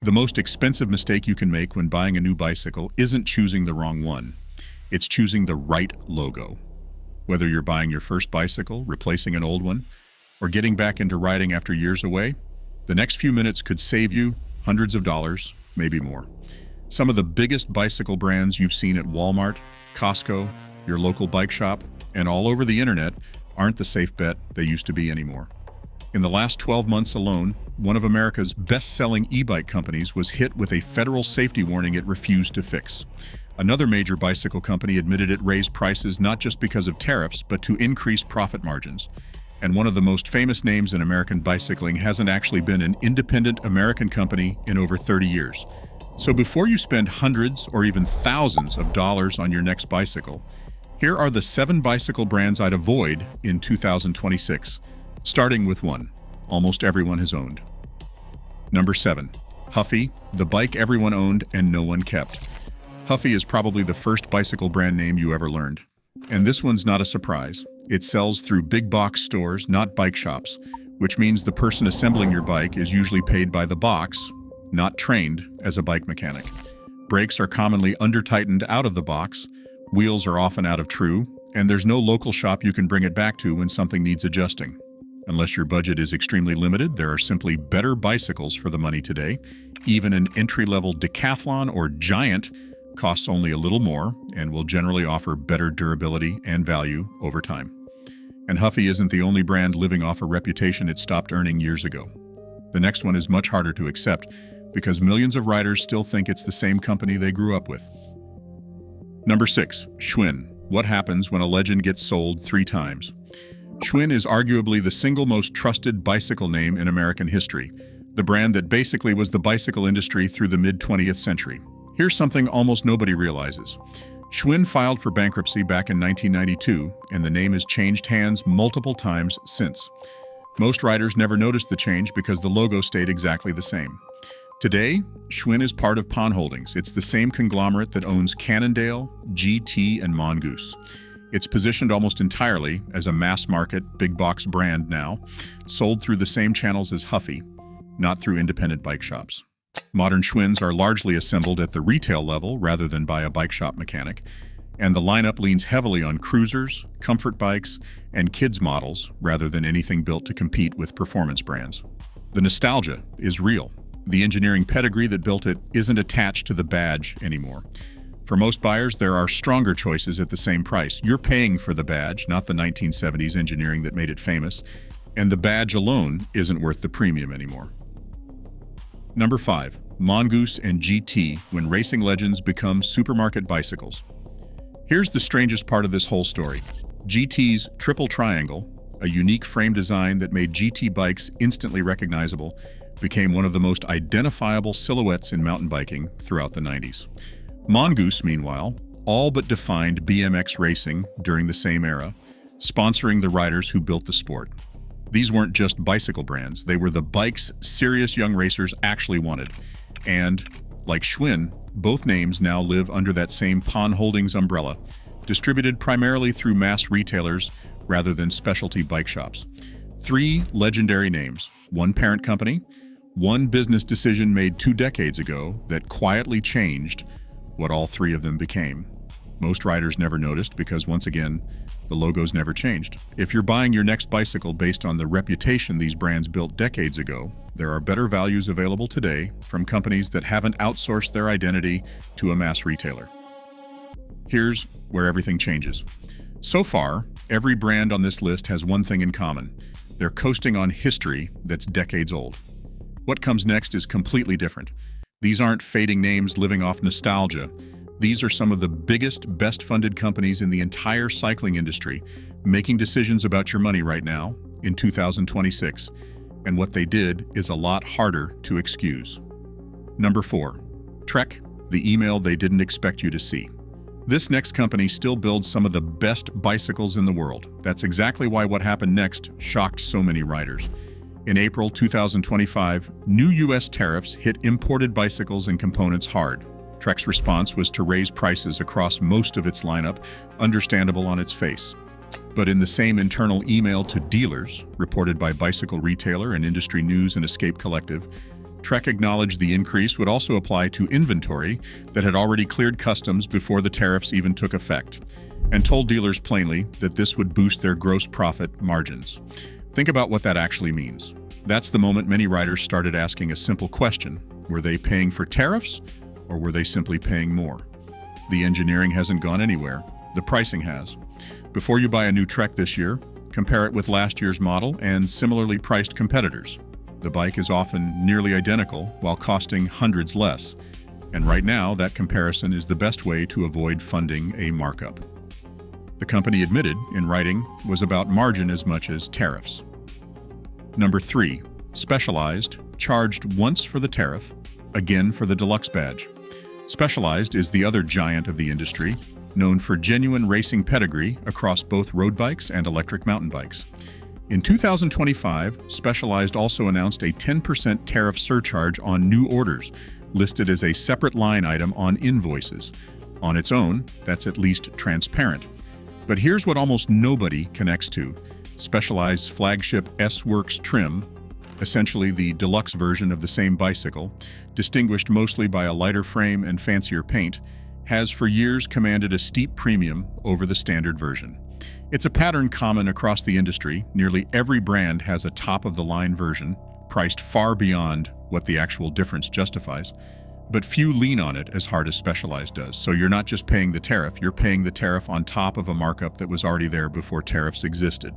The most expensive mistake you can make when buying a new bicycle isn't choosing the wrong one. It's choosing the right logo. Whether you're buying your first bicycle, replacing an old one, or getting back into riding after years away, the next few minutes could save you hundreds of dollars, maybe more. Some of the biggest bicycle brands you've seen at Walmart, Costco, your local bike shop, and all over the internet aren't the safe bet they used to be anymore. In the last 12 months alone, one of America's best-selling e-bike companies was hit with a federal safety warning it refused to fix. Another major bicycle company admitted it raised prices not just because of tariffs, but to increase profit margins. And one of the most famous names in American bicycling hasn't actually been an independent American company in over 30 years. So before you spend hundreds or even thousands of dollars on your next bicycle, here are the 7 bicycle brands I'd avoid in 2026. Starting with one almost everyone has owned. Number 7. Huffy, the bike everyone owned and no one kept. Huffy is probably the first bicycle brand name you ever learned. And this one's not a surprise. It sells through big box stores, not bike shops, which means the person assembling your bike is usually paid by the box, not trained as a bike mechanic. Brakes are commonly under-tightened out of the box, wheels are often out of true, and there's no local shop you can bring it back to when something needs adjusting. Unless your budget is extremely limited, there are simply better bicycles for the money today. Even an entry-level Decathlon or Giant costs only a little more and will generally offer better durability and value over time. And Huffy isn't the only brand living off a reputation it stopped earning years ago. The next one is much harder to accept because millions of riders still think it's the same company they grew up with. Number 6. Schwinn. What happens when a legend gets sold 3 times? Schwinn is arguably the single most trusted bicycle name in American history, the brand that basically was the bicycle industry through the mid-20th century. Here's something almost nobody realizes. Schwinn filed for bankruptcy back in 1992, and the name has changed hands multiple times since. Most riders never noticed the change because the logo stayed exactly the same. Today, Schwinn is part of Pon Holdings. It's the same conglomerate that owns Cannondale, GT, and Mongoose. It's positioned almost entirely as a mass-market, big-box brand now, sold through the same channels as Huffy, not through independent bike shops. Modern Schwinns are largely assembled at the retail level rather than by a bike shop mechanic, and the lineup leans heavily on cruisers, comfort bikes, and kids models rather than anything built to compete with performance brands. The nostalgia is real. The engineering pedigree that built it isn't attached to the badge anymore. For most buyers, there are stronger choices at the same price. You're paying for the badge, not the 1970s engineering that made it famous, and the badge alone isn't worth the premium anymore. Number 5. Mongoose and GT when racing legends become supermarket bicycles. Here's the strangest part of this whole story. GT's Triple Triangle, a unique frame design that made GT bikes instantly recognizable, became one of the most identifiable silhouettes in mountain biking throughout the 90s. Mongoose, meanwhile, all but defined BMX racing during the same era, sponsoring the riders who built the sport. These weren't just bicycle brands, they were the bikes serious young racers actually wanted. And, like Schwinn, both names now live under that same Pon Holdings umbrella, distributed primarily through mass retailers rather than specialty bike shops. 3 legendary names, one parent company, one business decision made 2 decades ago that quietly changed what all 3 of them became. Most riders never noticed because, once again, the logos never changed. If you're buying your next bicycle based on the reputation these brands built decades ago, there are better values available today from companies that haven't outsourced their identity to a mass retailer. Here's where everything changes. So far, every brand on this list has one thing in common. They're coasting on history that's decades old. What comes next is completely different. These aren't fading names living off nostalgia. These are some of the biggest, best-funded companies in the entire cycling industry, making decisions about your money right now, in 2026. And what they did is a lot harder to excuse. Number 4. Trek, the email they didn't expect you to see. This next company still builds some of the best bicycles in the world. That's exactly why what happened next shocked so many riders. In April 2025, new U.S. tariffs hit imported bicycles and components hard. Trek's response was to raise prices across most of its lineup, understandable on its face. But in the same internal email to dealers, reported by Bicycle Retailer and Industry News and Escape Collective, Trek acknowledged the increase would also apply to inventory that had already cleared customs before the tariffs even took effect, and told dealers plainly that this would boost their gross profit margins. Think about what that actually means. That's the moment many riders started asking a simple question: were they paying for tariffs, or were they simply paying more? The engineering hasn't gone anywhere. The pricing has. Before you buy a new Trek this year, compare it with last year's model and similarly priced competitors. The bike is often nearly identical while costing hundreds less. And right now, that comparison is the best way to avoid funding a markup. The company admitted, in writing, was about margin as much as tariffs. Number 3. Specialized, charged once for the tariff, again for the deluxe badge. Specialized is the other giant of the industry, known for genuine racing pedigree across both road bikes and electric mountain bikes. In 2025, Specialized also announced a 10% tariff surcharge on new orders, listed as a separate line item on invoices. On its own, that's at least transparent. But here's what almost nobody connects to. Specialized's flagship S-Works trim, essentially the deluxe version of the same bicycle, distinguished mostly by a lighter frame and fancier paint, has for years commanded a steep premium over the standard version. It's a pattern common across the industry. Nearly every brand has a top-of-the-line version, priced far beyond what the actual difference justifies, but few lean on it as hard as Specialized does. So you're not just paying the tariff, you're paying the tariff on top of a markup that was already there before tariffs existed.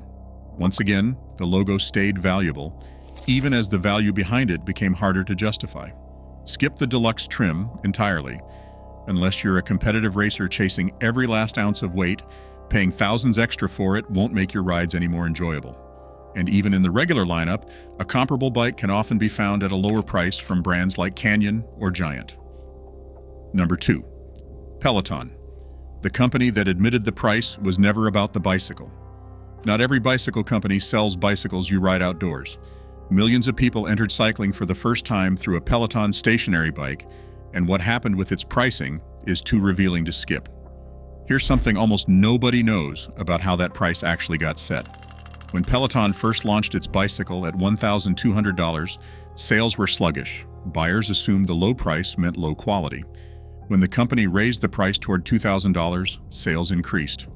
Once again, the logo stayed valuable, even as the value behind it became harder to justify. Skip the deluxe trim entirely. Unless you're a competitive racer chasing every last ounce of weight, paying thousands extra for it won't make your rides any more enjoyable. And even in the regular lineup, a comparable bike can often be found at a lower price from brands like Canyon or Giant. Number 2. Peloton. The company that admitted the price was never about the bicycle. Not every bicycle company sells bicycles you ride outdoors. Millions of people entered cycling for the first time through a Peloton stationary bike, and what happened with its pricing is too revealing to skip. Here's something almost nobody knows about how that price actually got set. When Peloton first launched its bicycle at $1,200, sales were sluggish. Buyers assumed the low price meant low quality. When the company raised the price toward $2,000, sales increased.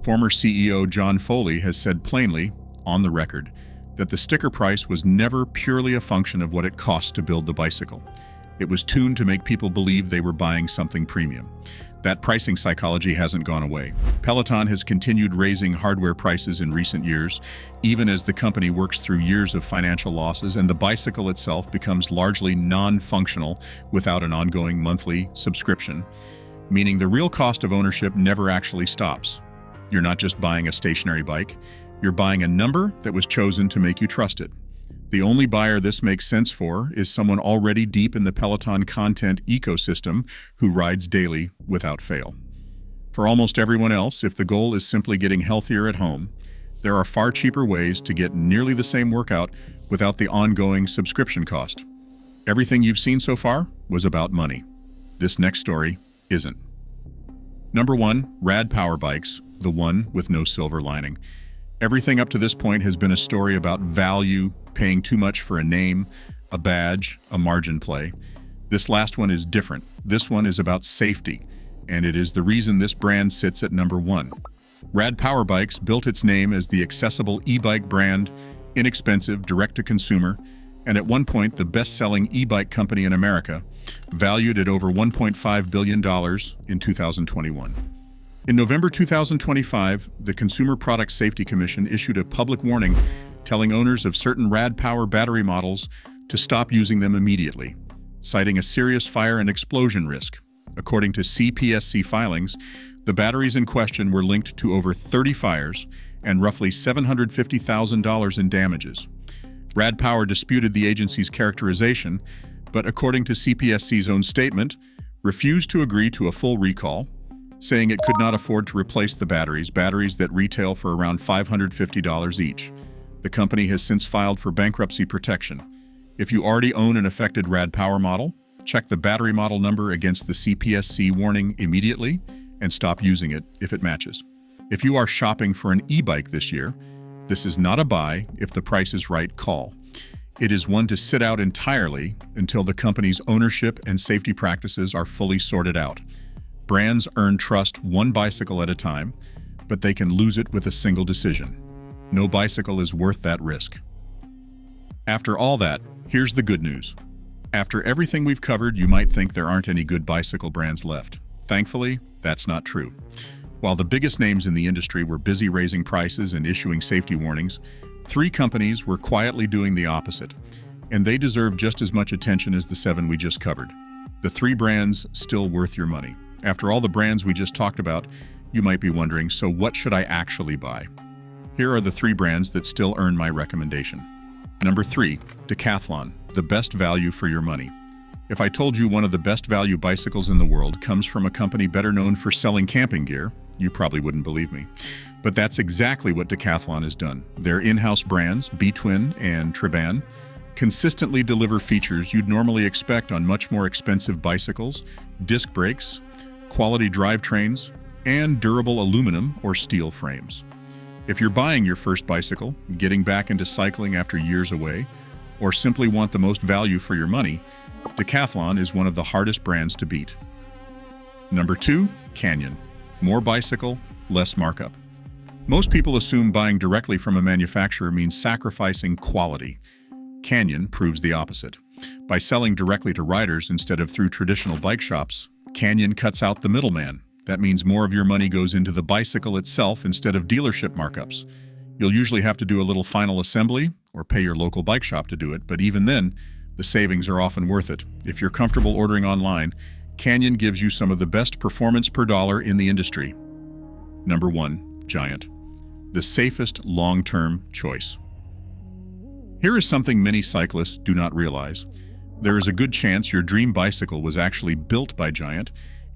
Former CEO John Foley has said plainly, on the record, that the sticker price was never purely a function of what it cost to build the bicycle. It was tuned to make people believe they were buying something premium. That pricing psychology hasn't gone away. Peloton has continued raising hardware prices in recent years, even as the company works through years of financial losses and the bicycle itself becomes largely non-functional without an ongoing monthly subscription, meaning the real cost of ownership never actually stops. You're not just buying a stationary bike, you're buying a number that was chosen to make you trust it. The only buyer this makes sense for is someone already deep in the Peloton content ecosystem who rides daily without fail. For almost everyone else, if the goal is simply getting healthier at home, there are far cheaper ways to get nearly the same workout without the ongoing subscription cost. Everything you've seen so far was about money. This next story isn't. Number 1, Rad Power Bikes, the one with no silver lining. Everything up to this point has been a story about value, paying too much for a name, a badge, a margin play. This last one is different. This one is about safety, and it is the reason this brand sits at number 1. Rad Power Bikes built its name as the accessible e-bike brand, inexpensive, direct-to-consumer, and at one point the best-selling e-bike company in America, valued at over $1.5 billion in 2021. In November 2025, the Consumer Product Safety Commission issued a public warning telling owners of certain Rad Power battery models to stop using them immediately, citing a serious fire and explosion risk. According to CPSC filings, the batteries in question were linked to over 30 fires and roughly $750,000 in damages. Rad Power disputed the agency's characterization, but according to CPSC's own statement, refused to agree to a full recall, saying it could not afford to replace the batteries that retail for around $550 each. The company has since filed for bankruptcy protection. If you already own an affected Rad Power model, check the battery model number against the CPSC warning immediately and stop using it if it matches. If you are shopping for an e-bike this year, this is not a buy if the price is right call. It is one to sit out entirely until the company's ownership and safety practices are fully sorted out. Brands earn trust one bicycle at a time, but they can lose it with a single decision. No bicycle is worth that risk. After all that, here's the good news. After everything we've covered, you might think there aren't any good bicycle brands left. Thankfully, that's not true. While the biggest names in the industry were busy raising prices and issuing safety warnings, 3 companies were quietly doing the opposite, and they deserve just as much attention as the 7 we just covered. The 3 brands still worth your money. After all the brands we just talked about, you might be wondering, so what should I actually buy? Here are the 3 brands that still earn my recommendation. Number 3, Decathlon, the best value for your money. If I told you one of the best value bicycles in the world comes from a company better known for selling camping gear, you probably wouldn't believe me. But that's exactly what Decathlon has done. Their in-house brands, B-Twin and Triban, consistently deliver features you'd normally expect on much more expensive bicycles, disc brakes, quality drivetrains, and durable aluminum or steel frames. If you're buying your first bicycle, getting back into cycling after years away, or simply want the most value for your money, Decathlon is one of the hardest brands to beat. Number 2, Canyon. More bicycle, less markup. Most people assume buying directly from a manufacturer means sacrificing quality. Canyon proves the opposite. By selling directly to riders instead of through traditional bike shops, Canyon cuts out the middleman. That means more of your money goes into the bicycle itself instead of dealership markups. You'll usually have to do a little final assembly or pay your local bike shop to do it, but even then, the savings are often worth it. If you're comfortable ordering online, Canyon gives you some of the best performance per dollar in the industry. Number 1, Giant. The safest long-term choice. Here is something many cyclists do not realize. There is a good chance your dream bicycle was actually built by Giant,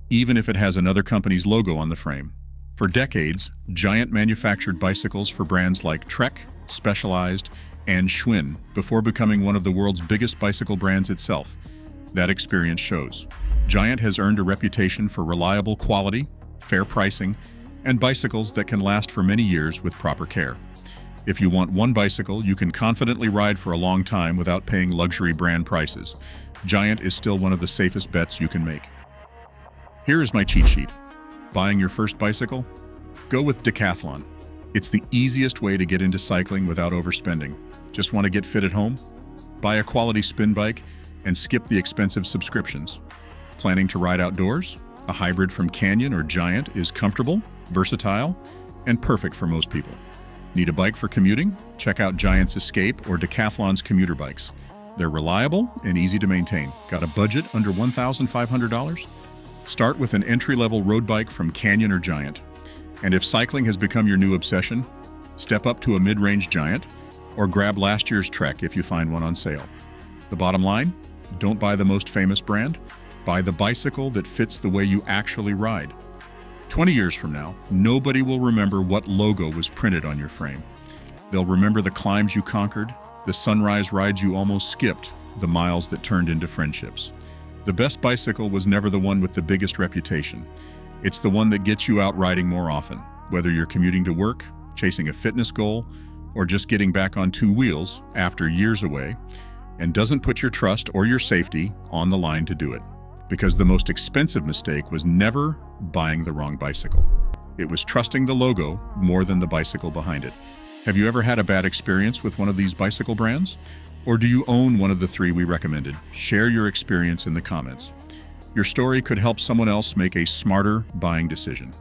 even if it has another company's logo on the frame. For decades, Giant manufactured bicycles for brands like Trek, Specialized, and Schwinn before becoming one of the world's biggest bicycle brands itself. That experience shows. Giant has earned a reputation for reliable quality, fair pricing, and bicycles that can last for many years with proper care. If you want one bicycle you can confidently ride for a long time without paying luxury brand prices, Giant is still one of the safest bets you can make. Here is my cheat sheet. Buying your first bicycle? Go with Decathlon. It's the easiest way to get into cycling without overspending. Just want to get fit at home? Buy a quality spin bike and skip the expensive subscriptions. Planning to ride outdoors? A hybrid from Canyon or Giant is comfortable, versatile, and perfect for most people. Need a bike for commuting? Check out Giant's Escape or Decathlon's commuter bikes. They're reliable and easy to maintain. Got a budget under $1,500? Start with an entry-level road bike from Canyon or Giant. And if cycling has become your new obsession, step up to a mid-range Giant or grab last year's Trek if you find one on sale. The bottom line? Don't buy the most famous brand. Buy the bicycle that fits the way you actually ride. 20 years from now, nobody will remember what logo was printed on your frame. They'll remember the climbs you conquered, the sunrise rides you almost skipped, the miles that turned into friendships. The best bicycle was never the one with the biggest reputation. It's the one that gets you out riding more often, whether you're commuting to work, chasing a fitness goal, or just getting back on 2 wheels after years away, and doesn't put your trust or your safety on the line to do it. Because the most expensive mistake was never buying the wrong bicycle. It was trusting the logo more than the bicycle behind it. Have you ever had a bad experience with one of these bicycle brands? Or do you own one of the 3 we recommended? Share your experience in the comments. Your story could help someone else make a smarter buying decision.